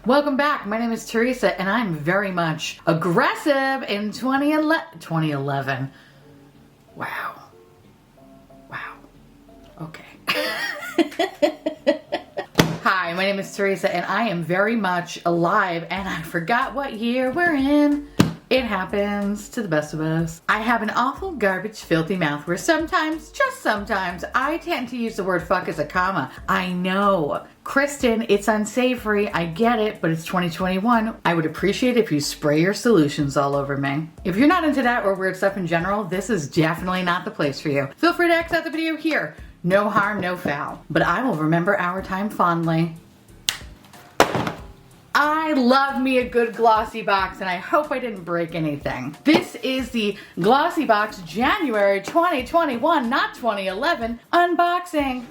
Welcome back. My name is Teresa and I'm very much aggressive in 2011. Wow. Wow. Okay. Hi, my name is Teresa and I am very much alive and I forgot what year we're in. It happens to the best of us. I have an awful, garbage, filthy mouth where sometimes, just sometimes, I tend to use the word fuck as a comma. I know. Kristen, it's unsavory. I get it, but it's 2021. I would appreciate if you spray your solutions all over me. If you're not into that or weird stuff in general, this is definitely not the place for you. Feel free to X out the video here. No harm, no foul. But I will remember our time fondly. I love me a good Glossybox and I hope I didn't break anything. This is the Glossybox January 2021, not 2011, unboxing.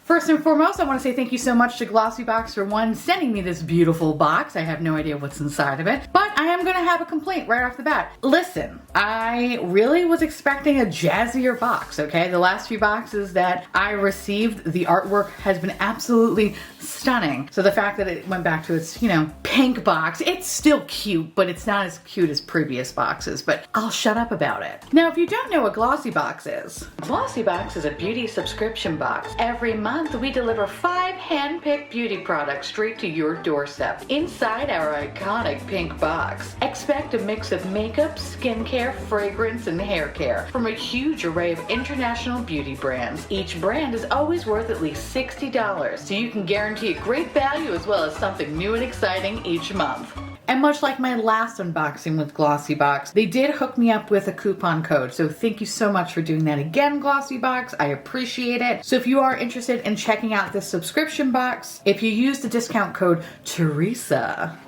First and foremost, I want to say thank you so much to Glossybox for one, sending me this beautiful box. I have no idea what's inside of it, but I am going to have a complaint right off the bat. Listen, I really was expecting a jazzier box, okay? The last few boxes that I received, the artwork has been absolutely stunning. So the fact that it went back to its, pink box, it's still cute, but it's not as cute as previous boxes, but I'll shut up about it. Now, if you don't know what Glossybox is, Glossybox is a beauty subscription box. Every month, we deliver 5 hand-picked beauty products straight to your doorstep. Inside our iconic pink box, expect a mix of makeup, skincare, fragrance, and hair care from a huge array of international beauty brands. Each brand is always worth at least $60, so you can guarantee a great value as well as something new and exciting each month. And much like my last unboxing with Glossybox, they did hook me up with a coupon code. So thank you so much for doing that again, Glossybox. I appreciate it. So if you are interested in checking out this subscription box, if you use the discount code Teresa,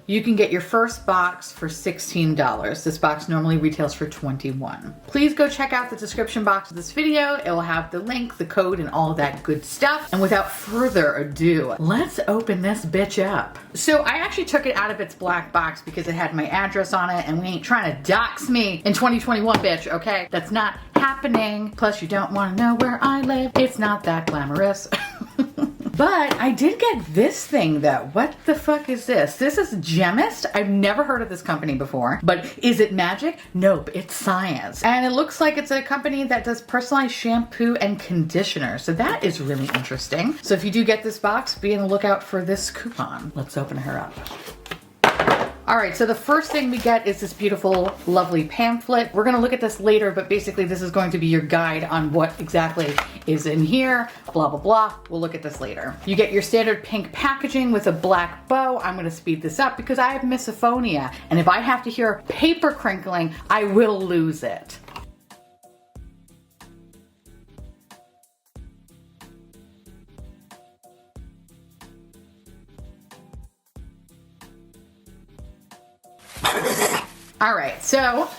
you can get your first box for $16. This box normally retails for $21. Please go check out the description box of this video. It will have the link, the code, and all that good stuff. And without further ado, let's open this bitch up. So I actually took it out of its black box because it had my address on it, and we ain't trying to dox me in 2021, bitch, okay? That's not happening. Plus, you don't want to know where I live. It's not that glamorous. But I did get this thing though. What the fuck is this? This is Gemist. I've never heard of this company before, but is it magic? Nope, it's science. And it looks like it's a company that does personalized shampoo and conditioner. So that is really interesting. So if you do get this box, be on the lookout for this coupon. Let's open her up. All right, so the first thing we get is this beautiful, lovely pamphlet. We're gonna look at this later, but basically this is going to be your guide on what exactly is in here, blah, blah, blah. We'll look at this later. You get your standard pink packaging with a black bow. I'm gonna speed this up because I have misophonia, and if I have to hear paper crinkling, I will lose it. All right, so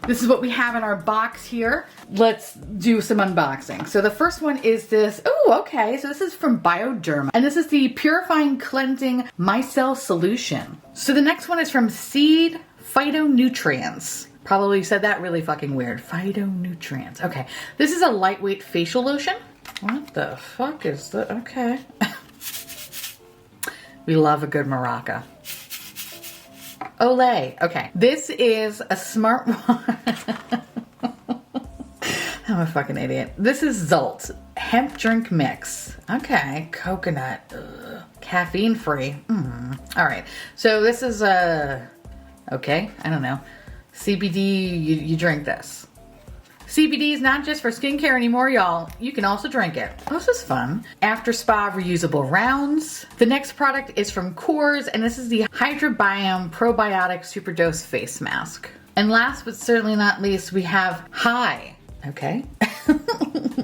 this is what we have in our box here. Let's do some unboxing. So the first one is this, oh, okay, so this is from Bioderma, and this is the Purifying Cleansing Micelle Solution. So the next one is from Seed Phytonutrients. Probably said that really fucking weird. Phytonutrients, okay. This is a lightweight facial lotion. What the fuck is that? Okay. We love a good maraca. Olay. Okay. This is a smart one. I'm a fucking idiot. This is Zult hemp drink mix. Okay. Coconut. Ugh. Caffeine free. All right. So this is okay. I don't know. CBD, you drink this. CBD is not just for skincare anymore, y'all. You can also drink it. This is fun. After spa reusable rounds. The next product is from Coors, and this is the Hydrobiome Probiotic Superdose Face Mask. And last but certainly not least, we have High. Okay.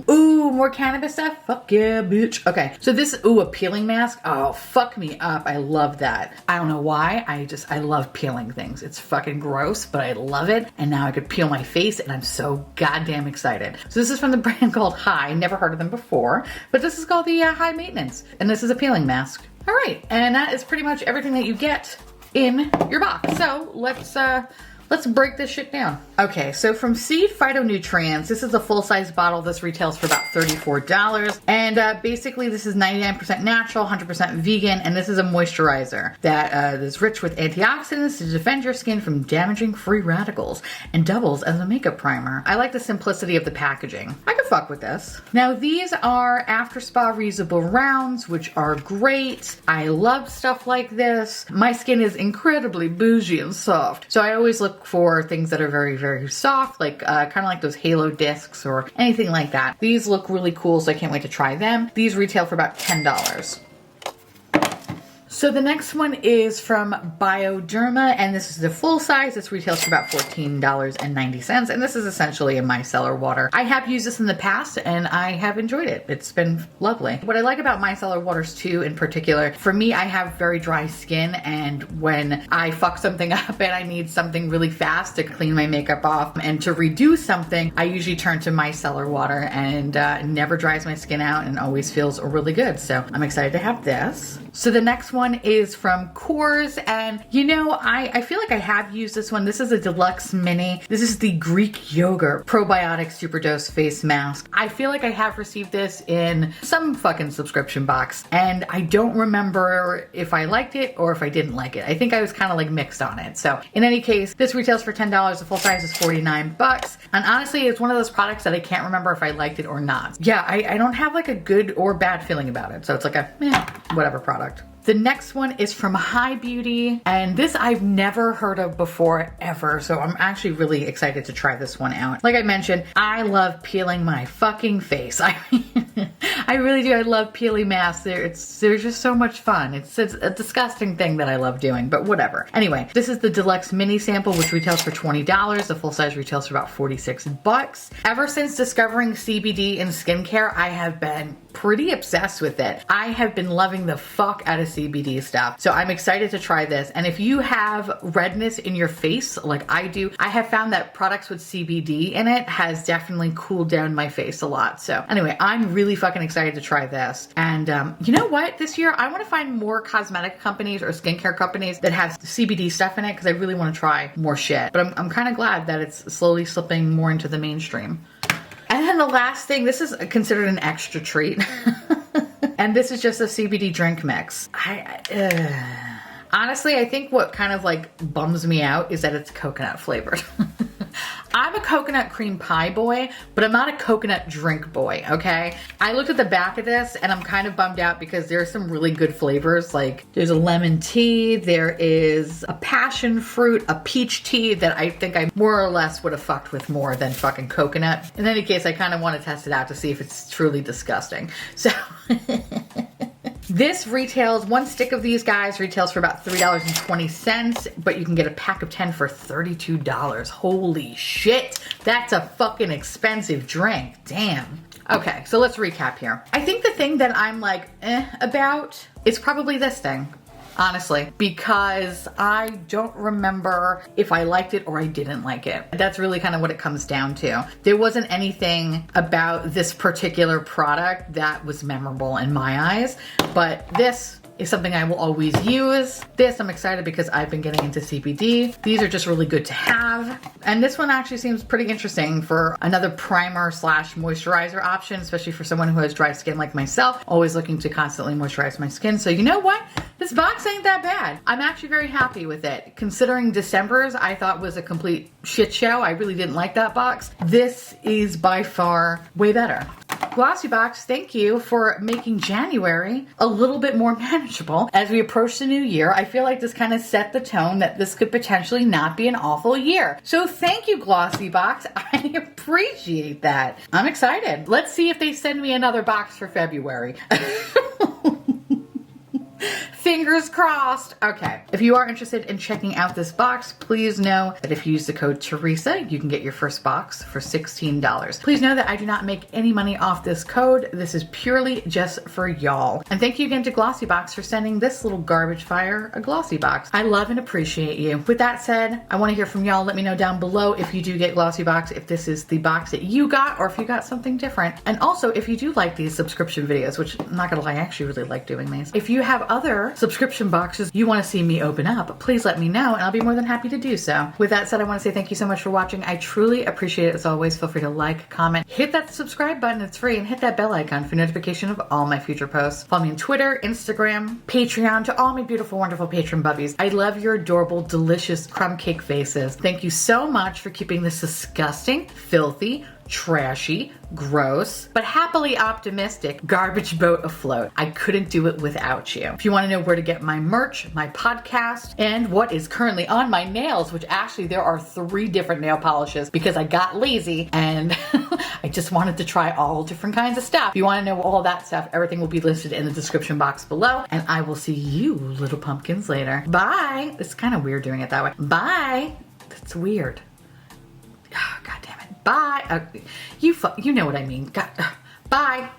Ooh, more cannabis stuff? Fuck yeah, bitch. Okay, so this, a peeling mask. Oh, fuck me up. I love that. I don't know why. I love peeling things. It's fucking gross, but I love it. And now I could peel my face and I'm so goddamn excited. So this is from the brand called High. Never heard of them before, but this is called the High Maintenance. And this is a peeling mask. All right, and that is pretty much everything that you get in your box. So let's Let's break this shit down. Okay, so from Seed Phytonutrients, this is a full-size bottle. This retails for about $34. And basically this is 99% natural, 100% vegan, and this is a moisturizer that is rich with antioxidants to defend your skin from damaging free radicals and doubles as a makeup primer. I like the simplicity of the packaging. I could fuck with this. Now these are after spa reusable rounds, which are great. I love stuff like this. My skin is incredibly bougie and soft, so I always look for things that are very, very soft, like kind of like those halo discs or anything like that. These look really cool, so I can't wait to try them. These retail for about $10. So the next one is from Bioderma, and this is the full size. This retails for about $14.90, and this is essentially a micellar water. I have used this in the past, and I have enjoyed it. It's been lovely. What I like about micellar waters too, in particular, for me, I have very dry skin, and when I fuck something up and I need something really fast to clean my makeup off and to redo something, I usually turn to micellar water, and it never dries my skin out and always feels really good. So I'm excited to have this. So the next one is from Coors, and you know, I feel like I have used this one. This is a Deluxe Mini. This is the Greek Yogurt Probiotic Superdose Face Mask. I feel like I have received this in some fucking subscription box, and I don't remember if I liked it or if I didn't like it. I think I was kind of like mixed on it. So in any case, this retails for $10. The full size is $49. And honestly, it's one of those products that I can't remember if I liked it or not. Yeah, I don't have like a good or bad feeling about it. So it's like a whatever product. The next one is from High Beauty, and this I've never heard of before ever, so I'm actually really excited to try this one out. Like I mentioned, I love peeling my fucking face. I really do. I love peeling masks. They're just so much fun. It's a disgusting thing that I love doing, but whatever. Anyway, this is the Deluxe Mini Sample, which retails for $20. The full size retails for about $46. Ever since discovering CBD in skincare, I have been pretty obsessed with it. I have been loving the fuck out of CBD stuff. So I'm excited to try this. And if you have redness in your face like I do, I have found that products with CBD in it has definitely cooled down my face a lot. So anyway, I'm really fucking excited to try this. And you know what? This year I want to find more cosmetic companies or skincare companies that have CBD stuff in it, because I really want to try more shit. But I'm kind of glad that it's slowly slipping more into the mainstream. And then the last thing, this is considered an extra treat. And this is just a CBD drink mix. Honestly, I think what kind of like bums me out is that it's coconut flavored. I'm a coconut cream pie boy, but I'm not a coconut drink boy, okay? I looked at the back of this and I'm kind of bummed out because there's some really good flavors. Like there's a lemon tea, there is a passion fruit, a peach tea that I think I more or less would have fucked with more than fucking coconut. In any case, I kind of want to test it out to see if it's truly disgusting. So this retails, one stick of these guys retails for about $3.20, but you can get a pack of 10 for $32. Holy shit, that's a fucking expensive drink. Damn. Okay, so let's recap here. I think the thing that I'm like, about is probably this thing. Honestly, because I don't remember if I liked it or I didn't like it. That's really kind of what it comes down to. There wasn't anything about this particular product that was memorable in my eyes, but this is something I will always use. This, I'm excited because I've been getting into CBD. These are just really good to have. And this one actually seems pretty interesting for another primer slash moisturizer option, especially for someone who has dry skin like myself, always looking to constantly moisturize my skin. So you know what? This box ain't that bad. I'm actually very happy with it. Considering December's I thought was a complete shit show. I really didn't like that box. This is by far way better. Glossybox, thank you for making January a little bit more manageable. As we approach the new year, I feel like this kind of set the tone that this could potentially not be an awful year. So thank you, Glossybox. I appreciate that. I'm excited. Let's see if they send me another box for February. Fingers crossed. Okay, if you are interested in checking out this box, please know that if you use the code Theresa, you can get your first box for $16. Please know that I do not make any money off this code. This is purely just for y'all. And thank you again to Glossybox for sending this little garbage fire a Glossybox. I love and appreciate you. With that said, I want to hear from y'all. Let me know down below if you do get Glossybox, if this is the box that you got, or if you got something different. And also, if you do like these subscription videos, which I'm not gonna lie, I actually really like doing these. If you have other subscription boxes you want to see me open up, please let me know and I'll be more than happy to do so. With that said, I want to say thank you so much for watching. I truly appreciate it as always. Feel free to like, comment, hit that subscribe button, it's free, and hit that bell icon for notification of all my future posts. Follow me on Twitter, Instagram, Patreon, to all my beautiful, wonderful patron bubbies. I love your adorable, delicious crumb cake faces. Thank you so much for keeping this disgusting, filthy, trashy, gross, but happily optimistic garbage boat afloat. I couldn't do it without you. If you want to know where to get my merch, my podcast, and what is currently on my nails, which actually there are 3 different nail polishes because I got lazy and I just wanted to try all different kinds of stuff. If you want to know all that stuff, everything will be listed in the description box below, and I will see you little pumpkins later. Bye. It's kind of weird doing it that way. Bye. That's weird. God damn it. Bye. You know what I mean. God. Bye.